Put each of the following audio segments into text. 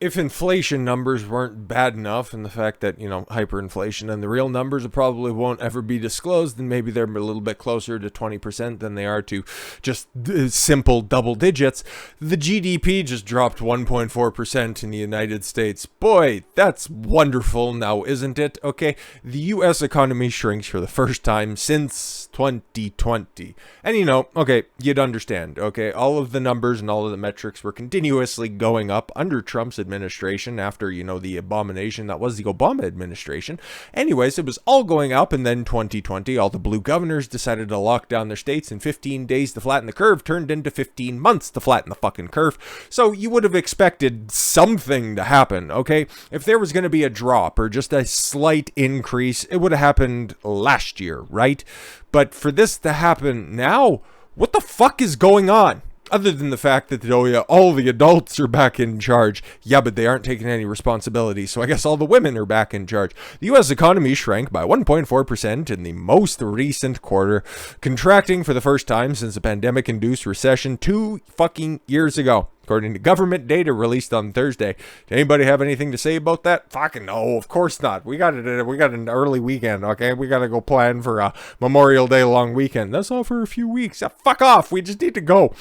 if inflation numbers weren't bad enough, and the fact that, hyperinflation and the real numbers probably won't ever be disclosed, then maybe they're a little bit closer to 20% than they are to just simple double digits. The GDP just dropped 1.4% in the United States. Boy, that's wonderful now, isn't it? Okay, the US economy shrinks for the first time since 2020. And okay, you'd understand, okay? All of the numbers and all of the metrics were continuously going up under Trump's administration after, the abomination that was the Obama administration. Anyways, it was all going up, and then 2020, all the blue governors decided to lock down their states in 15 days to flatten the curve, turned into 15 months to flatten the fucking curve. So you would have expected something to happen, okay? If there was going to be a drop or just a slight increase, it would have happened last year, right? But for this to happen now, what the fuck is going on? Other than the fact that, all the adults are back in charge. Yeah, but they aren't taking any responsibility, so I guess all the women are back in charge. The U.S. economy shrank by 1.4% in the most recent quarter, contracting for the first time since the pandemic-induced recession 2 fucking years ago, according to government data released on Thursday. Did anybody have anything to say about that? Fucking no, of course not. We got an early weekend, okay? We got to go plan for a Memorial Day long weekend. That's all for a few weeks. Yeah, fuck off. We just need to go.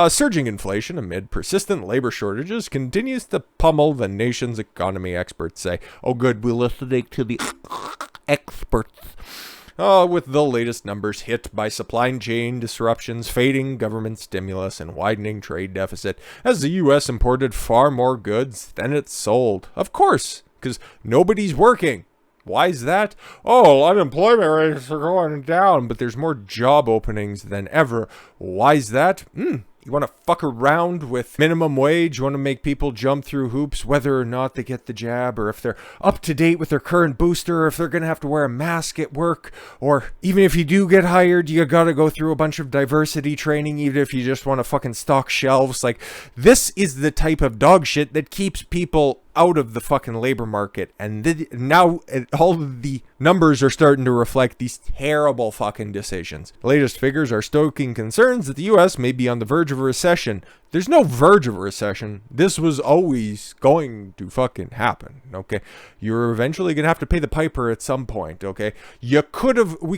Surging inflation amid persistent labor shortages continues to pummel the nation's economy, experts say. Oh, good. We're listening to the experts. With the latest numbers hit by supply chain disruptions, fading government stimulus, and widening trade deficit, as the U.S. imported far more goods than it sold. Of course, because nobody's working. Why is that? Oh, unemployment rates are going down, but there's more job openings than ever. Why is that? You want to fuck around with minimum wage? You want to make people jump through hoops whether or not they get the jab, or if they're up to date with their current booster, or if they're going to have to wear a mask at work, or even if you do get hired, you got to go through a bunch of diversity training, even if you just want to fucking stock shelves. Like, this is the type of dog shit that keeps people out of the fucking labor market, and now all of the numbers are starting to reflect these terrible fucking decisions. The latest figures are stoking concerns that the U.S. may be on the verge of a recession. There's no verge of a recession. This was always going to fucking happen, okay? You're eventually going to have to pay the piper at some point, okay? We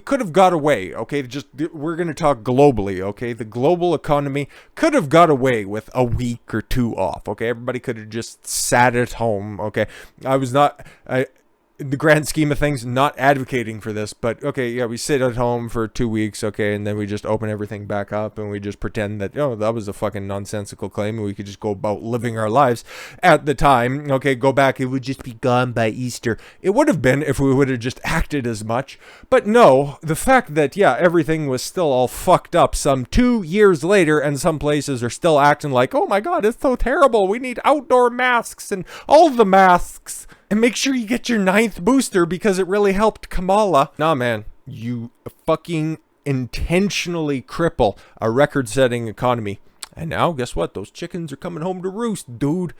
could have got away, okay? We're going to talk globally, okay? The global economy could have got away with a week or two off, okay? Everybody could have just sat at home, okay? In the grand scheme of things, not advocating for this, but okay, yeah, we sit at home for 2 weeks, okay, and then we just open everything back up, and we just pretend that, that was a fucking nonsensical claim, and we could just go about living our lives at the time, okay, go back, it would just be gone by Easter. It would have been if we would have just acted as much, but no, the fact that, everything was still all fucked up some 2 years later, and some places are still acting like, oh my god, it's so terrible, we need outdoor masks, and all the masks. And make sure you get your 9th booster because it really helped Kamala. Nah, man, you fucking intentionally cripple a record-setting economy. And now, guess what? Those chickens are coming home to roost, dude.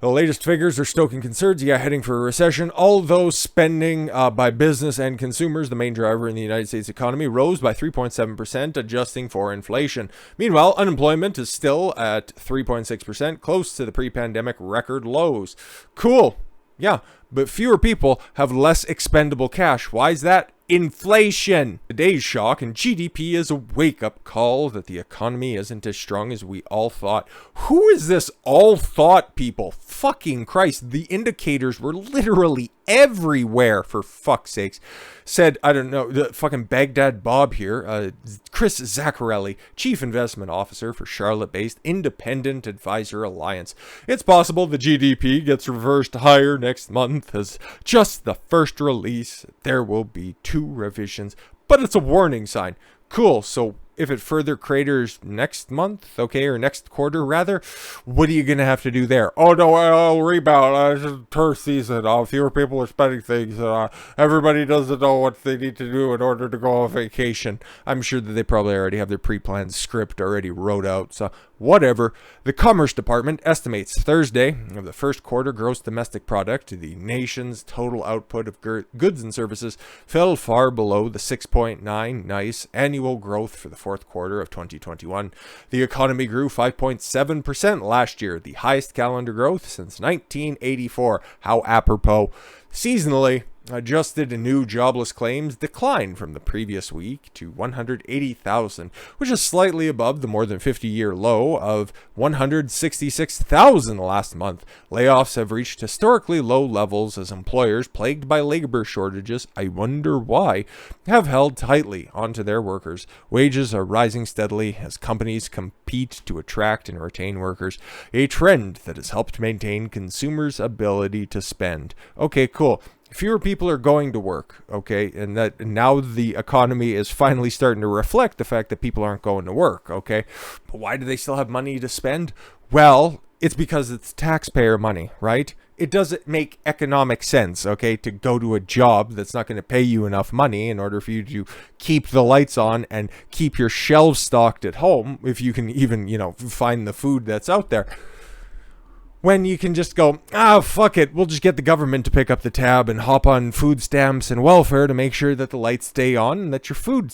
The latest figures are stoking concerns, heading for a recession. Although spending by business and consumers, the main driver in the United States economy, rose by 3.7%, adjusting for inflation. Meanwhile, unemployment is still at 3.6%, close to the pre-pandemic record lows. Cool. Yeah, but fewer people have less expendable cash. Why is that? Inflation. Today's shock and GDP is a wake-up call that the economy isn't as strong as we all thought. Who is this all thought people? Fucking Christ, the indicators were literally everywhere, for fuck's sakes. Said, I don't know, the fucking Baghdad Bob here, Chris Zaccarelli, Chief Investment Officer for Charlotte-based Independent Advisor Alliance. It's possible the GDP gets reversed higher next month as just the first release. There will be 2 revisions, but it's a warning sign. Cool, so if it further craters next month, okay, or next quarter rather, what are you going to have to do there? Oh no, I'll rebound. It's tourist season. Fewer people are spending things. Everybody doesn't know what they need to do in order to go on vacation. I'm sure that they probably already have their pre-planned script already wrote out, so whatever. The Commerce Department estimates Thursday of the first quarter gross domestic product, the nation's total output of goods and services, fell far below the 6.9 nice annual growth for the fourth quarter of 2021. The economy grew 5.7% last year, the highest calendar growth since 1984. How apropos. Seasonally, adjusted new jobless claims declined from the previous week to 180,000, which is slightly above the more than 50-year low of 166,000 last month. Layoffs have reached historically low levels as employers plagued by labor shortages, I wonder why, have held tightly onto their workers. Wages are rising steadily as companies compete to attract and retain workers, a trend that has helped maintain consumers' ability to spend. Okay, cool. Fewer people are going to work, okay, and that now the economy is finally starting to reflect the fact that people aren't going to work, okay. But why do they still have money to spend? Well, it's because it's taxpayer money, right? It doesn't make economic sense, okay, to go to a job that's not going to pay you enough money in order for you to keep the lights on and keep your shelves stocked at home, if you can even, find the food that's out there. When you can just go, fuck it, we'll just get the government to pick up the tab and hop on food stamps and welfare to make sure that the lights stay on and that your food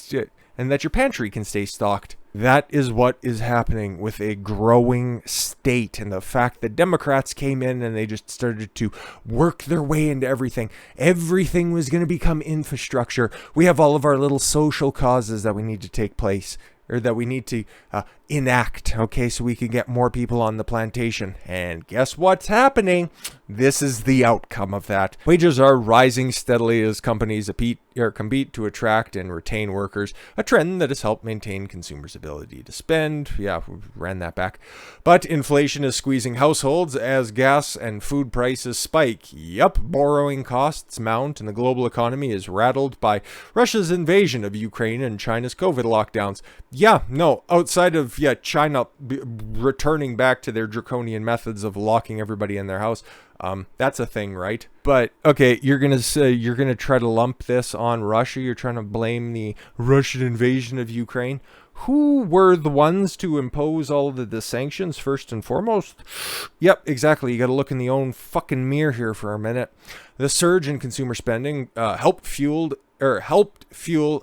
and that your pantry can stay stocked. That is what is happening with a growing state, and the fact that Democrats came in and they just started to work their way into everything. Everything was going to become infrastructure. We have all of our little social causes that we need to take place, or that we need to enact, okay, so we can get more people on the plantation. And guess what's happening? This is the outcome of that. Wages are rising steadily as companies compete to attract and retain workers, a trend that has helped maintain consumers' ability to spend. Yeah, we ran that back. But inflation is squeezing households as gas and food prices spike. Yup, borrowing costs mount, and the global economy is rattled by Russia's invasion of Ukraine and China's COVID lockdowns. Yeah, no, outside of China returning back to their draconian methods of locking everybody in their house, that's a thing, right? But okay, you're gonna try to lump this on Russia. You're trying to blame the Russian invasion of Ukraine. Who were the ones to impose all of the sanctions first and foremost? Yep, exactly. You got to look in the own fucking mirror here for a minute. The surge in consumer spending helped fuel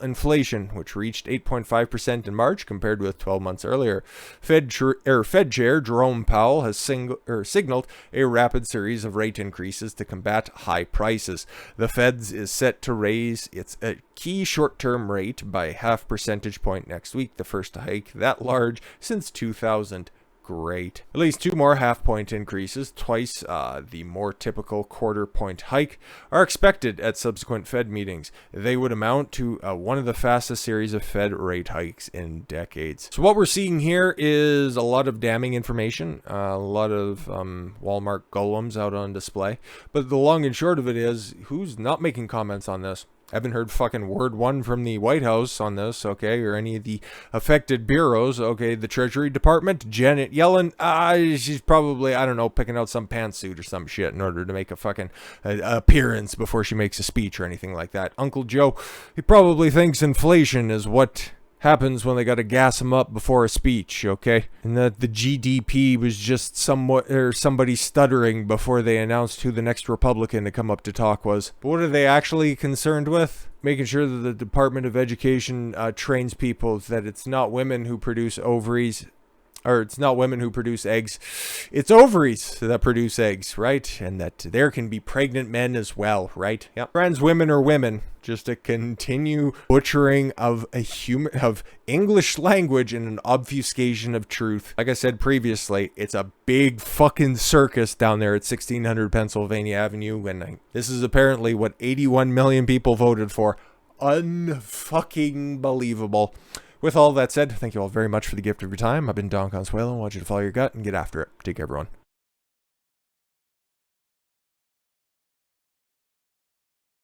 inflation, which reached 8.5% in March compared with 12 months earlier. Fed Chair Jerome Powell has signaled a rapid series of rate increases to combat high prices. The Fed's is set to raise its key short-term rate by half percentage point next week, the first hike that large since 2000. Great. At least 2 more half-point increases, twice the more typical quarter-point hike, are expected at subsequent Fed meetings. They would amount to one of the fastest series of Fed rate hikes in decades. So what we're seeing here is a lot of damning information, a lot of Walmart golems out on display. But the long and short of it is, who's not making comments on this? I haven't heard fucking word one from the White House on this, okay, or any of the affected bureaus, okay. The Treasury Department, Janet Yellen, she's probably, I don't know, picking out some pantsuit or some shit in order to make a fucking appearance before she makes a speech or anything like that. Uncle Joe, he probably thinks inflation is what happens when they got to gas him up before a speech, okay? And that the GDP was just somebody stuttering before they announced who the next Republican to come up to talk was. But what are they actually concerned with? Making sure that the Department of Education trains people that it's not women who produce ovaries, or it's not women who produce eggs, it's ovaries that produce eggs, right? And that there can be pregnant men as well, right? Yep. Trans women are women. Just a continue butchering of English language and an obfuscation of truth. Like I said previously, it's a big fucking circus down there at 1600 Pennsylvania Avenue, and this is apparently what 81 million people voted for. Unfucking believable. With all that said, thank you all very much for the gift of your time. I've been Don Consuelo. I want you to follow your gut and get after it. Take care, everyone.